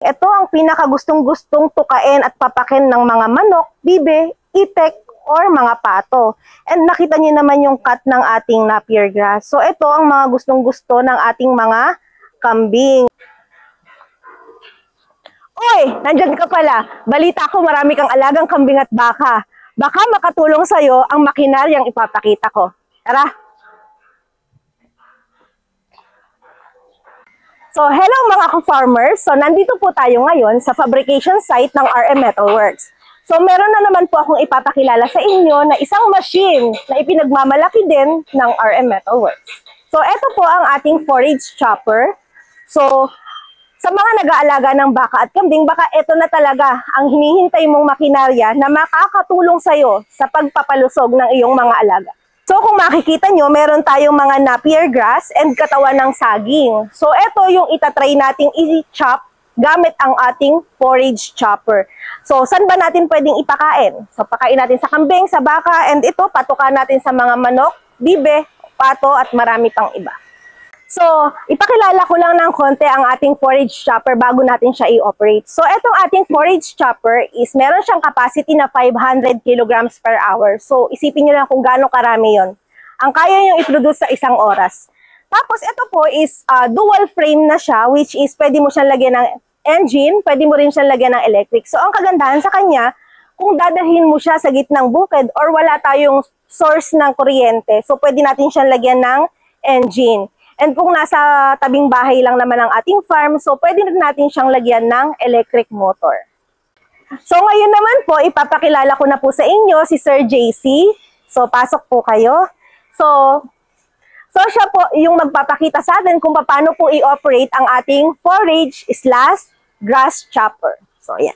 Ito ang pinakagustong-gustong tukain at papakin ng mga manok, bibe, itik, or mga pato. And nakita niyo naman yung cut ng ating Napier grass. So ito ang mga gustong-gusto ng ating mga kambing. Uy, nandyan ka pala. Balita ko marami kang alagang kambing at baka. Baka makatulong sa'yo ang makinaryang ipapakita ko. Tara! So, hello mga ka-farmers. So, nandito po tayo ngayon sa fabrication site ng RM Metalworks. So, meron na naman po akong ipapakilala sa inyo na isang machine na ipinagmamalaki din ng RM Metalworks. So, ito po ang ating forage chopper. So, sa mga nag-aalaga ng baka at kambing, baka ito na talaga ang hinihintay mong makinarya na makakatulong sa'yo sa pagpapalusog ng iyong mga alaga. So, kung makikita nyo, meron tayong mga Napier grass and katawan ng saging. So, ito yung itatry nating i-chop gamit ang ating forage chopper. So, saan ba natin pwedeng ipakain? So, pakain natin sa kambing, sa baka, and ito, patukan natin sa mga manok, bibe, pato, at marami pang iba. So, ipakilala ko lang ng konti ang ating forage chopper bago natin siya i-operate. So, itong ating forage chopper is meron siyang capacity na 500 kilograms per hour. So, isipin nyo lang kung gaano karami yon. Ang kaya nyo i-produce sa isang oras. Tapos, ito po is dual frame na siya, which is pwede mo siyang lagyan ng engine, pwede mo rin siyang lagyan ng electric. So, ang kagandahan sa kanya, kung dadalhin mo siya sa gitnang bukid or wala tayong source ng kuryente, so pwede natin siyang lagyan ng engine. And kung nasa tabing bahay lang naman ang ating farm, so pwede rin natin siyang lagyan ng electric motor. So, ngayon naman po, ipapakilala ko na po sa inyo si Sir JC. So, pasok po kayo. So siya po yung magpapakita sa atin kung paano po i-operate ang ating forage/grass chopper. So, yan.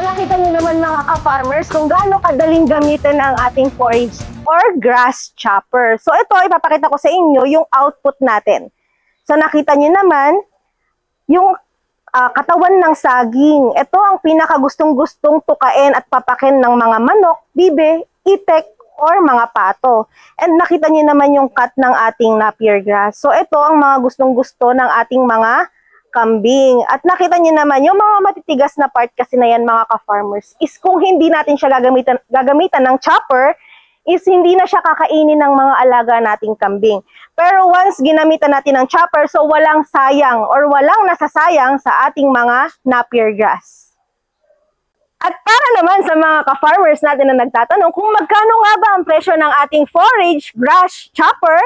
Nakita niyo naman mga ka-farmers kung gaano kadaling gamitin ang ating forage or grass chopper. So ito, ipapakita ko sa inyo yung output natin. So nakita niyo naman yung katawan ng saging. Ito ang pinakagustong-gustong tukain at papakin ng mga manok, bibe, itik, or mga pato. And nakita niyo naman yung cut ng ating Napier grass. So ito ang mga gustong-gusto ng ating mga kambing. At nakita niyo naman, yung mga matitigas na part kasi na yan mga ka-farmers, is kung hindi natin siya gagamitan ng chopper, is hindi na siya kakainin ng mga alaga nating kambing. Pero once ginamitan natin ng chopper, so walang sayang or walang nasasayang sa ating mga Napier grass. At para naman sa mga ka-farmers natin na nagtatanong kung magkano nga ba ang presyo ng ating forage grass chopper,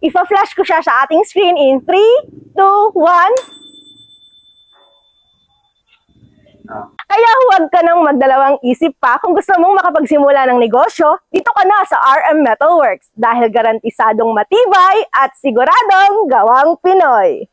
ipa-flash ko siya sa ating screen in 3, 2, 1... Kaya huwag ka nang magdalawang isip pa kung gusto mong makapagsimula ng negosyo, dito ka na sa RM Metalworks dahil garantisadong matibay at siguradong gawang Pinoy.